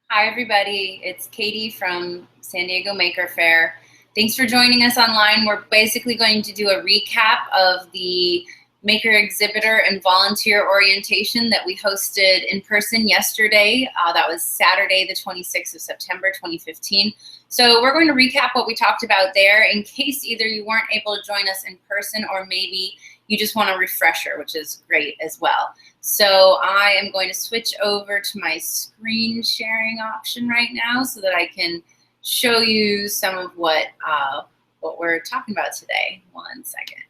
Hi, everybody. It's Katie from San Diego Maker Faire. Thanks for joining us online. We're basically going to do a recap of the Maker Exhibitor and Volunteer Orientation that we hosted in person yesterday. That was Saturday, the 26th of September, 2015. So we're going to recap what we talked about there in case either you weren't able to join us in person or maybe you just want a refresher, which is great as well. So I am going to switch over to my screen sharing option right now so that I can show you some of what we're talking about today. One second.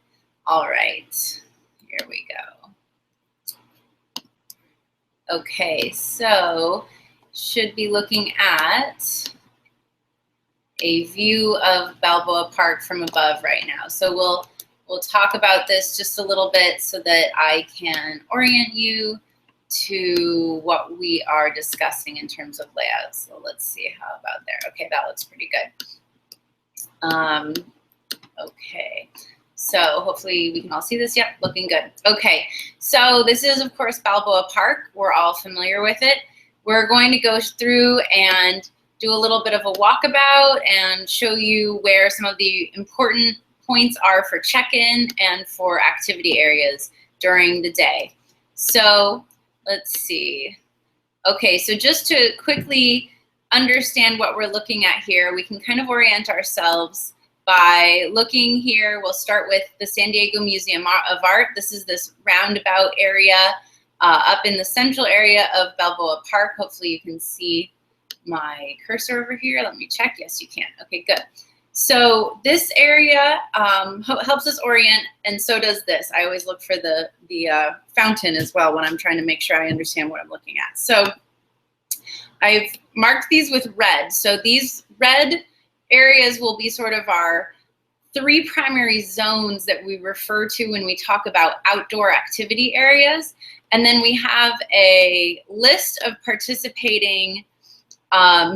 All right, here we go. Okay, so should be looking at a view of Balboa Park from above right now. So we'll talk about this just a little bit so that I can orient you to what we are discussing in terms of layout. So let's see how about there. Okay, that looks pretty good. Okay, so hopefully we can all see this. Yep, looking good. Okay, so this is of course Balboa Park. We're all familiar with it. We're going to go through and do a little bit of a walkabout and show you where some of the important points are for check-in and for activity areas during the day. So let's see. Okay, so just to quickly understand what we're looking at here, we can kind of orient ourselves by looking here. We'll start with the San Diego Museum of Art. This is this roundabout area up in the central area of Balboa Park. Hopefully you can see my cursor over here. Let me check. Yes, you can. Okay, good. So this area helps us orient, and so does this. I always look for the fountain as well when I'm trying to make sure I understand what I'm looking at. So I've marked these with red. So these red areas will be sort of our three primary zones that we refer to when we talk about outdoor activity areas. And then we have a list of participating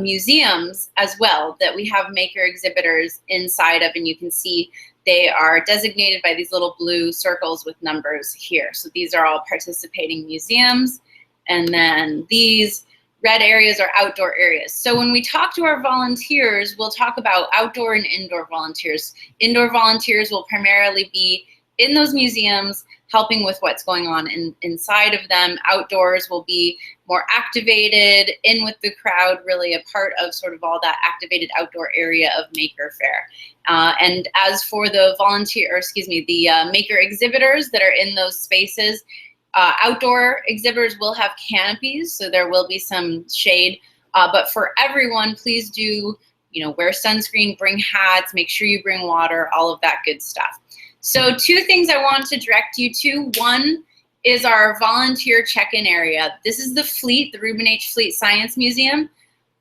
museums as well that we have maker exhibitors inside of, and you can see they are designated by these little blue circles with numbers here. So these are all participating museums, and then these red areas are outdoor areas. So when we talk to our volunteers, we'll talk about outdoor and indoor volunteers. Indoor volunteers will primarily be in those museums helping with what's going on inside of them. Outdoors will be more activated, in with the crowd, really a part of sort of all that activated outdoor area of Maker Faire. And as for the maker exhibitors that are in those spaces, outdoor exhibitors will have canopies, so there will be some shade. But for everyone, please do, wear sunscreen, bring hats, make sure you bring water, all of that good stuff. So two things I want to direct you to. One is our volunteer check-in area. This is the Fleet, the Reuben H. Fleet Science Museum.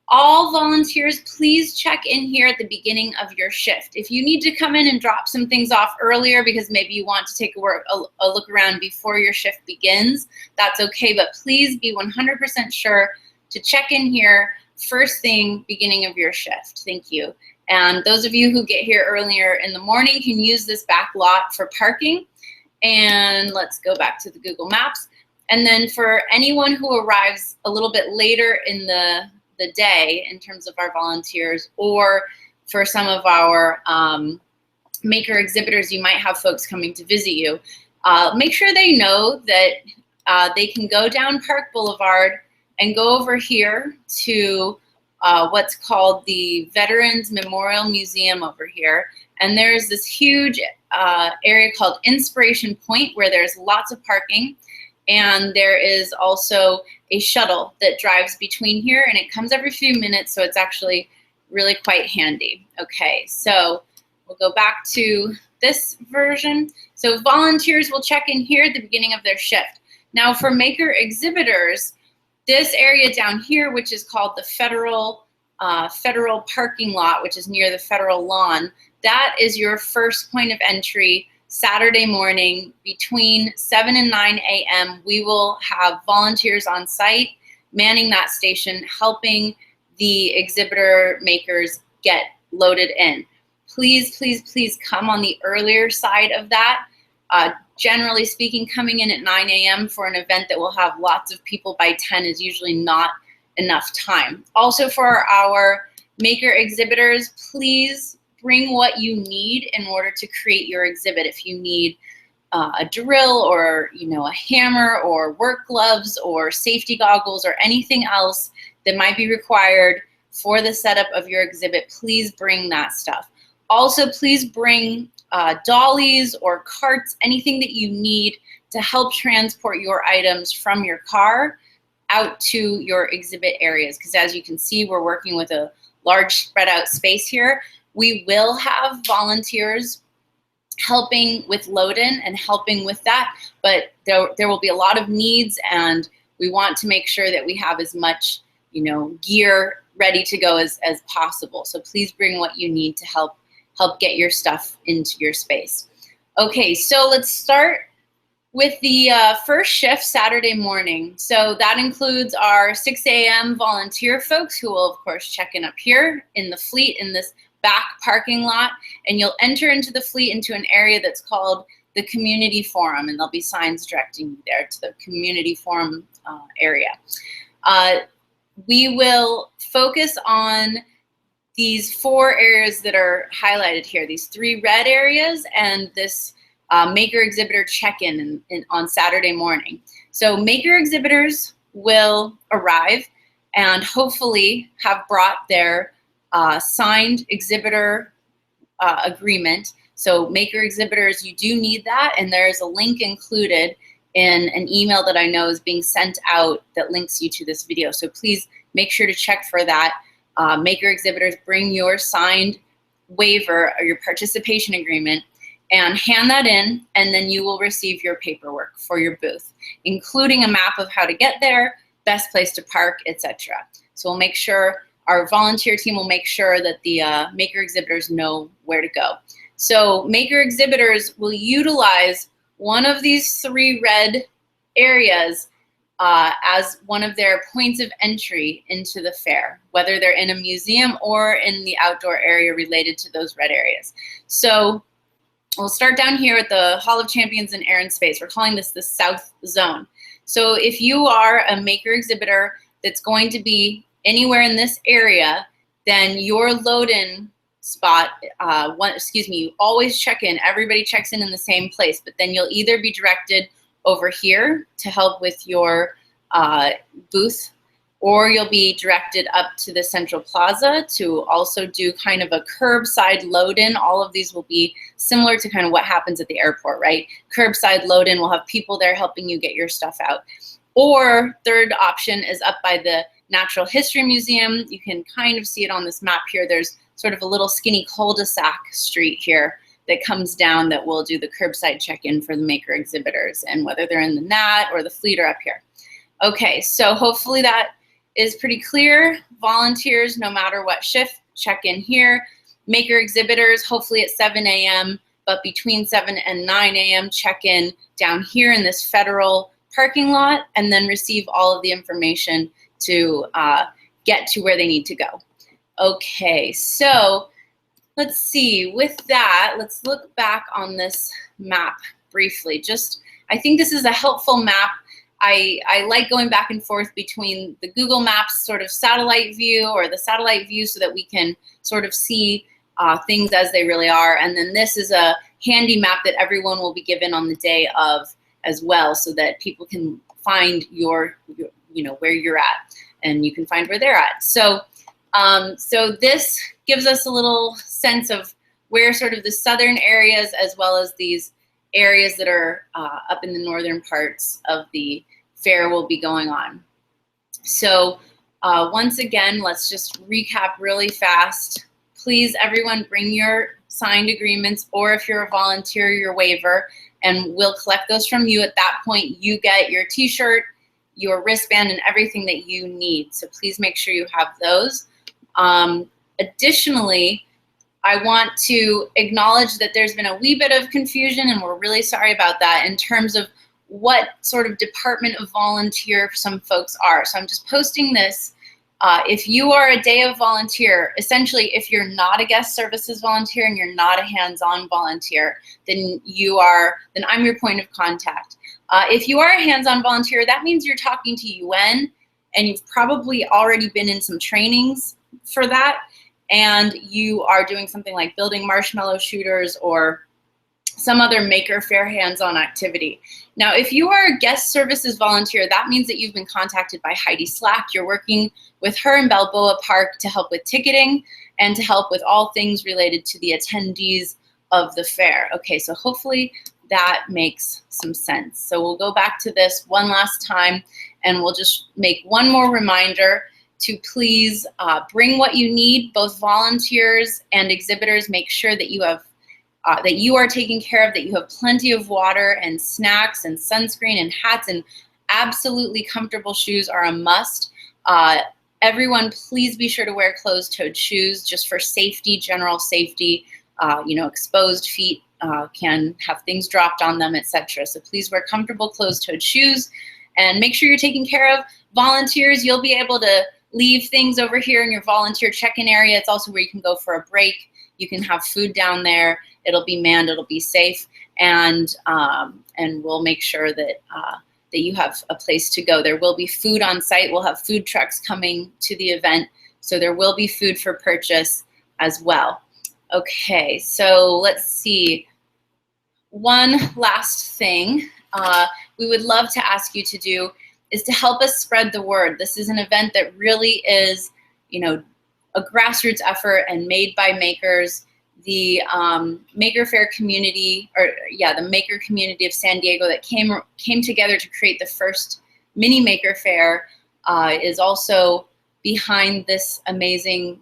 All volunteers, please check in here at the beginning of your shift. If you need to come in and drop some things off earlier because maybe you want to take a look around before your shift begins, that's okay, but please be 100% sure to check in here first thing beginning of your shift. Thank you. And those of you who get here earlier in the morning can use this back lot for parking. And let's go back to the Google Maps. And then for anyone who arrives a little bit later in the day in terms of our volunteers, or for some of our maker exhibitors, you might have folks coming to visit you. Make sure they know that they can go down Park Boulevard and go over here to what's called the Veterans Memorial Museum over here. And there's this huge area called Inspiration Point where there's lots of parking. And there is also a shuttle that drives between here, and it comes every few minutes, so it's actually really quite handy. Okay, so we'll go back to this version. So volunteers will check in here at the beginning of their shift. Now for maker exhibitors, this area down here, which is called the Federal parking lot, which is near the Federal lawn, that is your first point of entry. Saturday morning between 7 and 9 a.m. we will have volunteers on site manning that station, helping the exhibitor makers get loaded in. Please, please, please come on the earlier side of that. Generally speaking, coming in at 9 a.m. for an event that will have lots of people by 10 is usually not enough time. Also for our maker exhibitors, please bring what you need in order to create your exhibit. If you need a drill or a hammer or work gloves or safety goggles or anything else that might be required for the setup of your exhibit, please bring that stuff. Also, please bring dollies or carts, anything that you need to help transport your items from your car out to your exhibit areas, because as you can see, we're working with a large spread out space here. We will have volunteers helping with load-in and helping with that, but there will be a lot of needs, and we want to make sure that we have as much gear ready to go as possible. So please bring what you need to help get your stuff into your space. Okay, so let's start with the first shift Saturday morning. So that includes our 6 a.m. volunteer folks who will of course check in up here in the fleet in this back parking lot, and you'll enter into the fleet into an area that's called the community forum, and there'll be signs directing you there to the community forum area. We will focus on these 4 areas that are highlighted here, these 3 red areas and this maker exhibitor check-in on Saturday morning. So maker exhibitors will arrive and hopefully have brought their signed exhibitor agreement. So maker exhibitors, you do need that, and there's a link included in an email that I know is being sent out that links you to this video. So please make sure to check for that. Maker exhibitors, bring your signed waiver or your participation agreement and hand that in, and then you will receive your paperwork for your booth, including a map of how to get there, best place to park, etc. So we'll make sure, our volunteer team will make sure that the maker exhibitors know where to go. So maker exhibitors will utilize one of these 3 red areas as one of their points of entry into the fair, whether they're in a museum or in the outdoor area related to those red areas. So we'll start down here at the Hall of Champions in Air and Space. We're calling this the South Zone. So if you are a maker exhibitor that's going to be anywhere in this area, then your load-in spot, you always check in. Everybody checks in the same place, but then you'll either be directed over here to help with your booth, or you'll be directed up to the Central Plaza to also do kind of a curbside load-in. All of these will be similar to kind of what happens at the airport, right? Curbside load-in, will have people there helping you get your stuff out. Or third option is up by the Natural History Museum. You can kind of see it on this map here. There's sort of a little skinny cul-de-sac street here that comes down that will do the curbside check-in for the maker exhibitors, and whether they're in the Nat or the fleet or up here. Okay, so hopefully that is pretty clear. Volunteers, no matter what shift, check in here. Maker exhibitors, hopefully at 7 a.m., but between 7 and 9 a.m., check in down here in this federal parking lot, and then receive all of the information to get to where they need to go. Okay, so let's see, with that, let's look back on this map briefly. I think this is a helpful map. I like going back and forth between the Google Maps sort of satellite view or the satellite view so that we can sort of see things as they really are. And then this is a handy map that everyone will be given on the day of as well, so that people can find your where you're at, and you can find where they're at. So so this gives us a little sense of where sort of the southern areas as well as these areas that are up in the northern parts of the fair will be going on. So once again, let's just recap really fast. Please, everyone, bring your signed agreements, or if you're a volunteer, your waiver, and we'll collect those from you. At that point, you get your t-shirt, your wristband, and everything that you need. So please make sure you have those. Additionally, I want to acknowledge that there's been a wee bit of confusion, and we're really sorry about that, in terms of what sort of department of volunteer some folks are. So I'm just posting this. If you are a day of volunteer, essentially if you're not a guest services volunteer and you're not a hands-on volunteer, then I'm your point of contact. If you are a hands-on volunteer, that means you're talking to UN and you've probably already been in some trainings for that, and you are doing something like building marshmallow shooters or some other Maker Faire hands-on activity. Now, if you are a guest services volunteer, that means that you've been contacted by Heidi Slack. You're working with her in Balboa Park to help with ticketing and to help with all things related to the attendees of the fair. Okay, so hopefully that makes some sense. So we'll go back to this one last time, and we'll just make one more reminder to please bring what you need. Both volunteers and exhibitors, make sure that you have that you are taken care of, that you have plenty of water and snacks and sunscreen and hats, and absolutely comfortable shoes are a must. Everyone, please be sure to wear closed-toed shoes just for safety, general safety. You know, exposed feet can have things dropped on them, etc. So please wear comfortable closed-toed shoes, and make sure you're taking care of. Volunteers, you'll be able to leave things over here in your volunteer check-in area. It's also where you can go for a break. You can have food down there. It'll be manned, it'll be safe, and we'll make sure that that you have a place to go. There will be food on site. We'll have food trucks coming to the event, so there will be food for purchase as well. Okay, so let's see. One last thing we would love to ask you to do is to help us spread the word. This is an event that really is, you know, a grassroots effort and made by makers. The Maker Faire community, the Maker community of San Diego that came together to create the first mini Maker Faire is also behind this amazing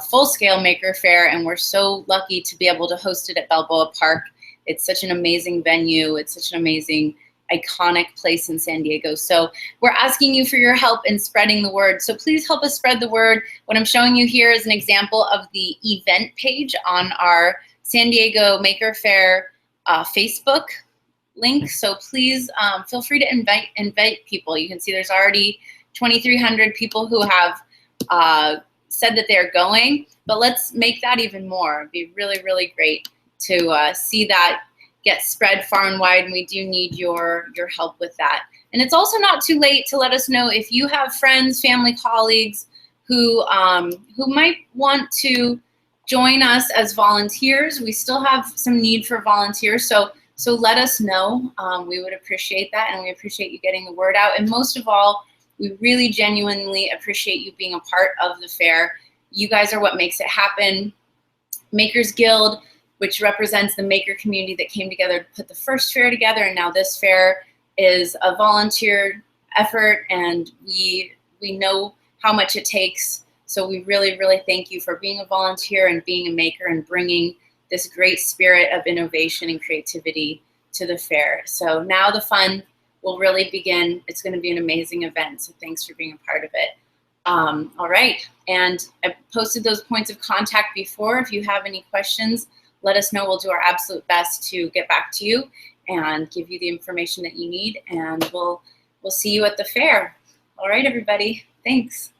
full-scale Maker Faire, and we're so lucky to be able to host it at Balboa Park. It's such an amazing venue. It's such an amazing, iconic place in San Diego. So we're asking you for your help in spreading the word. So please help us spread the word. What I'm showing you here is an example of the event page on our San Diego Maker Faire Facebook link. So please feel free to invite people. You can see there's already 2,300 people who have said that they're going, but let's make that even more. It'd be really, really great to see that get spread far and wide, and we do need your help with that. And it's also not too late to let us know if you have friends, family, colleagues who might want to join us as volunteers. We still have some need for volunteers, so let us know. We would appreciate that, and we appreciate you getting the word out. And most of all, we really genuinely appreciate you being a part of the fair. You guys are what makes it happen. Makers Guild, which represents the maker community that came together to put the first fair together, and now this fair is a volunteer effort, and we know how much it takes. So we really, really thank you for being a volunteer and being a maker and bringing this great spirit of innovation and creativity to the fair. So now the fun will really begin. It's going to be an amazing event, so thanks for being a part of it. All right, and I posted those points of contact before. If you have any questions, let us know. We'll do our absolute best to get back to you and give you the information that you need, and we'll see you at the fair. All right, everybody, thanks.